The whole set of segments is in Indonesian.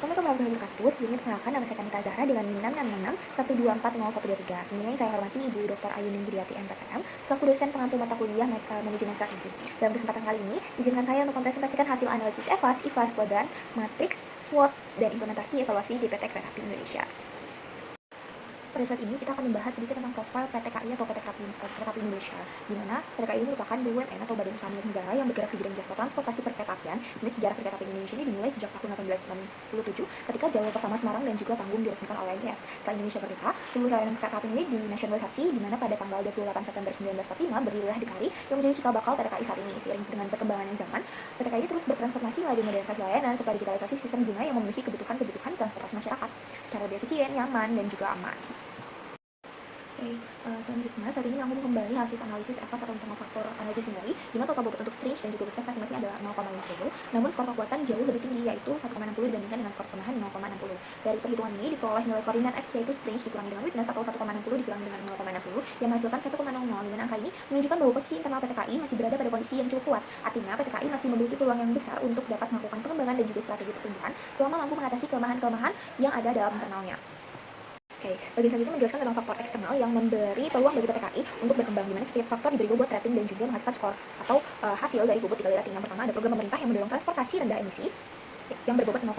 Assalamualaikum warahmatullahi wabarakatuh. Sebelumnya perkenalkan, nama saya Kanita Zahra dengan NIM 66661240123. Sebelumnya saya hormati Ibu Dr. Ayu Ningtyati MPPM, selaku dosen pengampu mata kuliah Manajemen Strategi. Dalam kesempatan kali ini, izinkan saya untuk mempresentasikan hasil analisis EVAS, IVAS, kuadran, matriks, SWOT, dan implementasi evaluasi di PT Kereta Api Indonesia. Pada saat ini kita akan membahas sedikit tentang profil PT KAI atau PT Kereta Api Indonesia, di mana PT KAI ini merupakan BUMN atau badan usaha milik negara yang bergerak di bidang jasa transportasi perkeretaapian. Ini sejarah Kereta Api Indonesia ini dimulai sejak tahun 1897 ketika jalur pertama Semarang dan juga Tanggung diresmikan oleh ANS. Setelah Indonesia merdeka, seluruh layanan kereta api ini dinasionalisasi, di mana pada tanggal 28 September 1945 berdirilah di KAI yang menjadi cikal bakal PT KAI saat ini. Seiring dengan perkembangan yang zaman, PT KAI terus bertransformasi melalui modernisasi layanan serta digitalisasi sistem guna yang memenuhi kebutuhan transportasi masyarakat secara lebih efisien, nyaman, dan juga aman. Selanjutnya saat ini langsung kembali hasil analisis EVAS atau internal faktor analisis sendiri, di mana total bobot untuk strange dan juga weakness masing-masing adalah 0,50, namun skor kekuatan jauh lebih tinggi yaitu 1,60 dibandingkan dengan skor kelemahan 0,60. Dari perhitungan ini diperoleh nilai koordinat X yaitu strange dikurangi dengan weakness atau 1,60 dikurangi dengan 0,60 yang menghasilkan 1,00, di mana angka ini menunjukkan bahwa posisi internal PT KAI masih berada pada kondisi yang cukup kuat. Artinya PT KAI masih memiliki peluang yang besar untuk dapat melakukan pengembangan dan juga strategi pertumbuhan selama mampu mengatasi kelemahan-kelemahan yang ada dalam internalnya. Bagian selanjutnya menjelaskan tentang faktor eksternal yang memberi peluang bagi PT KAI untuk berkembang, di mana setiap faktor diberi bobot rating dan juga menghasilkan skor atau hasil dari bobot 3 kali rating. Yang pertama ada program pemerintah yang mendorong transportasi rendah emisi yang berbobot 0,16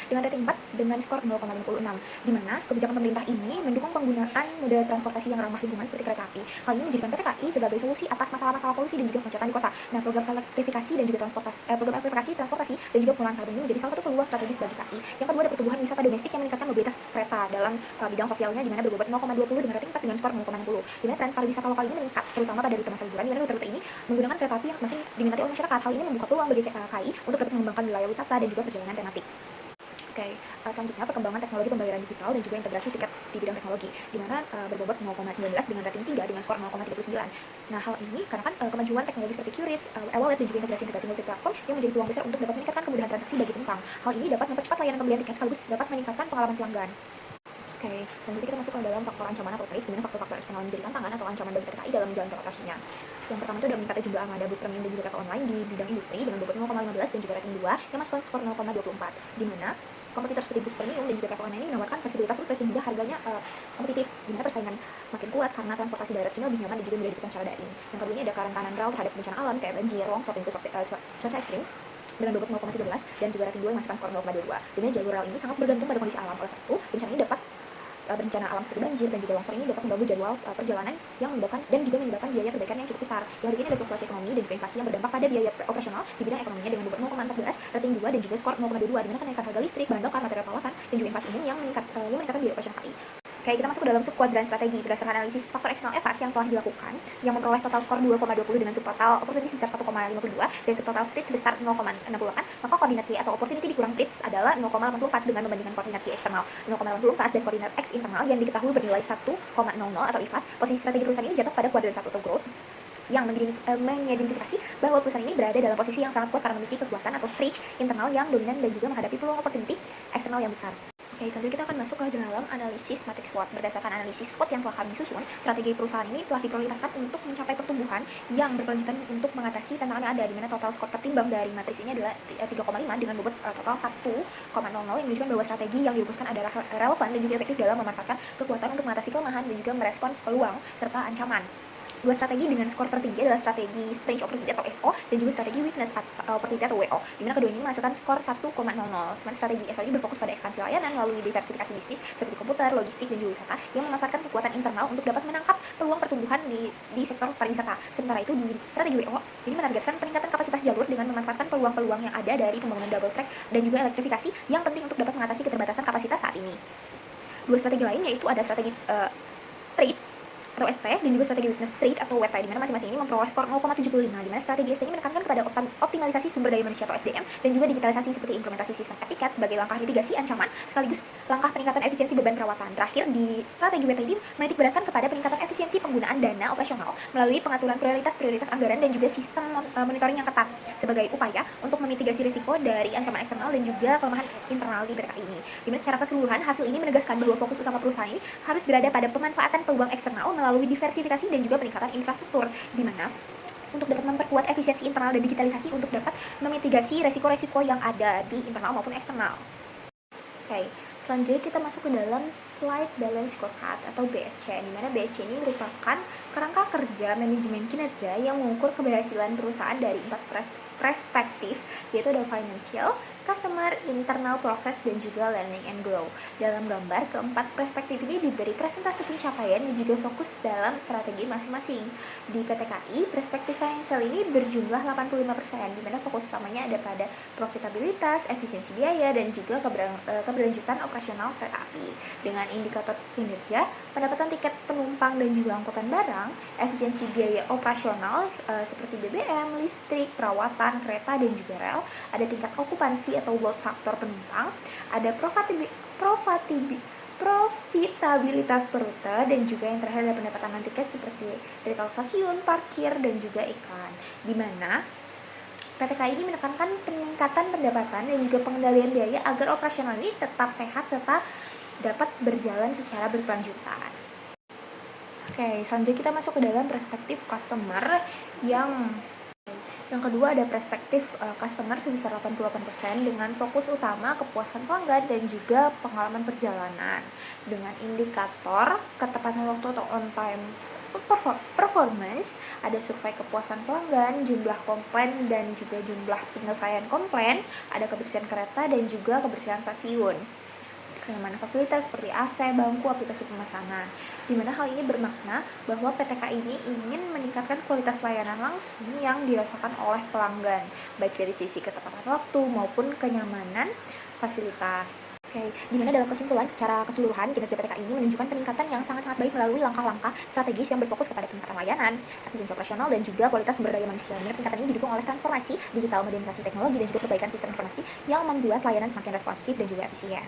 dengan rating 4 dengan skor 0,56, di mana kebijakan pemerintah ini mendukung penggunaan moda transportasi yang ramah lingkungan seperti kereta api. Hal ini menjadikan PT KAI sebagai solusi atas masalah-masalah polusi dan juga kemacetan di kota. Nah, program elektrifikasi dan juga transportasi dan juga pengurangan karbon ini menjadi salah satu peluang strategis bagi KAI. Yang kedua ada pertumbuhan wisata domestik yang meningkatkan mobilitas kereta dalam bidang sosialnya, di mana berbobot 0,20 dengan rating 4 dengan skor 0,60. Di mana tren pariwisata lokal ini meningkat terutama pada rute masa liburan, di mana rute-rute ini menggunakan kereta api yang semakin diminati oleh masyarakat. Hal ini membuka peluang bagi KAI untuk dapat mengembangkan wilayah wisata dan juga perjalanan tematik. Selanjutnya perkembangan teknologi pembayaran digital dan juga integrasi tiket di bidang teknologi, di mana berbobot 0,19 dengan rating 3 dengan skor 0,39. Nah, hal ini karena kemajuan teknologi seperti QRIS, e-wallet dan juga integrasi multi platform yang menjadi peluang besar untuk dapat meningkatkan kemudahan transaksi bagi penumpang. Hal ini dapat mempercepat layanan pembelian tiket sekaligus dapat meningkatkan pengalaman pelanggan. Selanjutnya kita masuk ke dalam faktor ancaman atau threats, di mana faktor-faktor eksternal menjadi tantangan atau ancaman bagi PT KAI dalam menjalankan operasinya. Yang pertama itu ada meningkatnya jumlah armada bus premium dan juga travel online di bidang industri dengan bobot 0,15 dan juga rating 2 yang masukkan skor 0,24, di mana kompetitor seperti bus premium dan juga travel online ini menawarkan fleksibilitas rute sehingga harganya kompetitif, di mana persaingan semakin kuat karena transportasi darat ini lebih nyaman dan juga mudah dipesan secara daring. Yang kedua ini ada kerentanan rel terhadap bencana alam kayak banjir, longsor, dan juga cuaca ekstrim dengan bobot 0,13 dan juga rating 2 yang masukkan skor 0,22. Di mana jalur rel ini sangat bergantung pada kondisi alam. Oleh karena itu, bencana ini dapat bencana alam seperti banjir dan juga longsor ini dapat mengganggu jadwal perjalanan yang menyebabkan biaya perbaikan yang cukup besar. Yang ketiga ini ada fluktuasi ekonomi dan juga inflasi yang berdampak pada biaya operasional di bidang ekonominya dengan bobot 0,14, rating 2 dan juga skor 0,22, di mana kenaikan harga listrik, bahan bakar, material perawatan dan juga inflasi umum yang meningkatkan biaya operasional KAI. Kita masuk ke dalam subkuadran strategi berdasarkan analisis faktor eksternal EVAS yang telah dilakukan, yang memperoleh total skor 2,20 dengan subtotal opportunity sebesar 1,52 dan subtotal street sebesar 0,68, maka koordinat Y atau opportunity dikurang threats adalah 0,84 dengan membandingkan koordinat Y eksternal 0,84 dan koordinat X internal yang diketahui bernilai 1,00 atau IVAS. Posisi strategi perusahaan ini jatuh pada kuadran 1 atau growth, yang mengidentifikasi bahwa perusahaan ini berada dalam posisi yang sangat kuat karena memiliki kekuatan atau stretch internal yang dominan dan juga menghadapi peluang opportunity eksternal yang besar. Selanjutnya kita akan masuk ke dalam analisis matriks SWOT. Berdasarkan analisis SWOT yang telah kami susun, strategi perusahaan ini telah diprioritaskan untuk mencapai pertumbuhan yang berkelanjutan untuk mengatasi tantangan yang ada, di mana total skor tertimbang dari matriks ini adalah 3,5 dengan bobot total 1,00 yang menunjukkan bahwa strategi yang dirumuskan adalah relevan dan juga efektif dalam memanfaatkan kekuatan untuk mengatasi kelemahan dan juga merespons peluang serta ancaman. Dua strategi dengan skor tertinggi adalah strategi strange opportunity atau SO dan juga strategi weakness opportunity atau WO, di mana keduanya menghasilkan skor 1,00. Sementara strategi SO ini berfokus pada ekspansi layanan melalui diversifikasi bisnis seperti komputer, logistik, dan juga wisata yang memanfaatkan kekuatan internal untuk dapat menangkap peluang pertumbuhan di sektor pariwisata. Sementara itu di strategi WO ini menargetkan peningkatan kapasitas jalur dengan memanfaatkan peluang-peluang yang ada dari pembangunan double track dan juga elektrifikasi yang penting untuk dapat mengatasi keterbatasan kapasitas saat ini. Dua strategi lain yaitu ada strategi trade atau ST dan juga strategi weakness trade atau WT, di mana masing-masing ini memperoleh skor 0,75, di mana strategi ST ini menekankan kepada optimalisasi sumber daya manusia atau SDM dan juga digitalisasi seperti implementasi sistem etiket sebagai langkah mitigasi ancaman sekaligus langkah peningkatan efisiensi beban perawatan. Terakhir di strategi WT ini menitik beratkan kepada peningkatan efisiensi penggunaan dana operasional melalui pengaturan prioritas anggaran dan juga sistem monitoring yang ketat sebagai upaya untuk memitigasi risiko dari ancaman eksternal dan juga kelemahan internal di BRK ini. Di mana secara keseluruhan hasil ini menegaskan bahwa fokus utama perusahaan ini harus berada pada pemanfaatan peluang eksternal melalui diversifikasi dan juga peningkatan infrastruktur, di mana untuk dapat memperkuat efisiensi internal dan digitalisasi untuk dapat memitigasi resiko-resiko yang ada di internal maupun eksternal. Oke, selanjutnya kita masuk ke dalam slide balance scorecard atau BSC, di mana BSC ini merupakan kerangka kerja manajemen kinerja yang mengukur keberhasilan perusahaan dari 4 perspektif, yaitu ada financial, customer, internal process, dan juga learning and grow. Dalam gambar, keempat perspektif ini diberi presentasi pencapaian dan juga fokus dalam strategi masing-masing. Di PTKI, perspektif financial ini berjumlah 85%, di mana fokus utamanya ada pada profitabilitas, efisiensi biaya, dan juga keberlanjutan operasional kereta api. Dengan indikator kinerja, pendapatan tiket penumpang dan juga angkutan barang, efisiensi biaya operasional seperti BBM, listrik, perawatan, kereta, dan juga rel, ada tingkat okupansi atau load factor penumpang, ada profitabilitas per rute, dan juga yang terakhir ada pendapatan non-tiket seperti retail stasiun, parkir, dan juga iklan. Di mana PTKI ini menekankan peningkatan pendapatan dan juga pengendalian biaya agar operasional ini tetap sehat serta dapat berjalan secara berkelanjutan. Oke, selanjutnya kita masuk ke dalam perspektif customer yang kedua ada perspektif customer sebesar 88% dengan fokus utama kepuasan pelanggan dan juga pengalaman perjalanan. Dengan indikator ketepatan waktu atau on time performance, ada survei kepuasan pelanggan, jumlah komplain dan juga jumlah penyelesaian komplain, ada kebersihan kereta dan juga kebersihan stasiun, kenyamanan fasilitas seperti AC, bangku, aplikasi pemesanan. Di mana hal ini bermakna bahwa PTK ini ingin meningkatkan kualitas layanan langsung yang dirasakan oleh pelanggan, baik dari sisi ketepatan waktu maupun kenyamanan fasilitas. Oke, dimana dalam kesimpulan secara keseluruhan kinerja PTK ini menunjukkan peningkatan yang sangat-sangat baik melalui langkah-langkah strategis yang berfokus kepada peningkatan layanan, efisiensi operasional, dan juga kualitas sumber daya manusia. Dimana peningkatan ini didukung oleh transformasi digital, modernisasi teknologi, dan juga perbaikan sistem informasi yang membuat layanan semakin responsif dan juga efisien.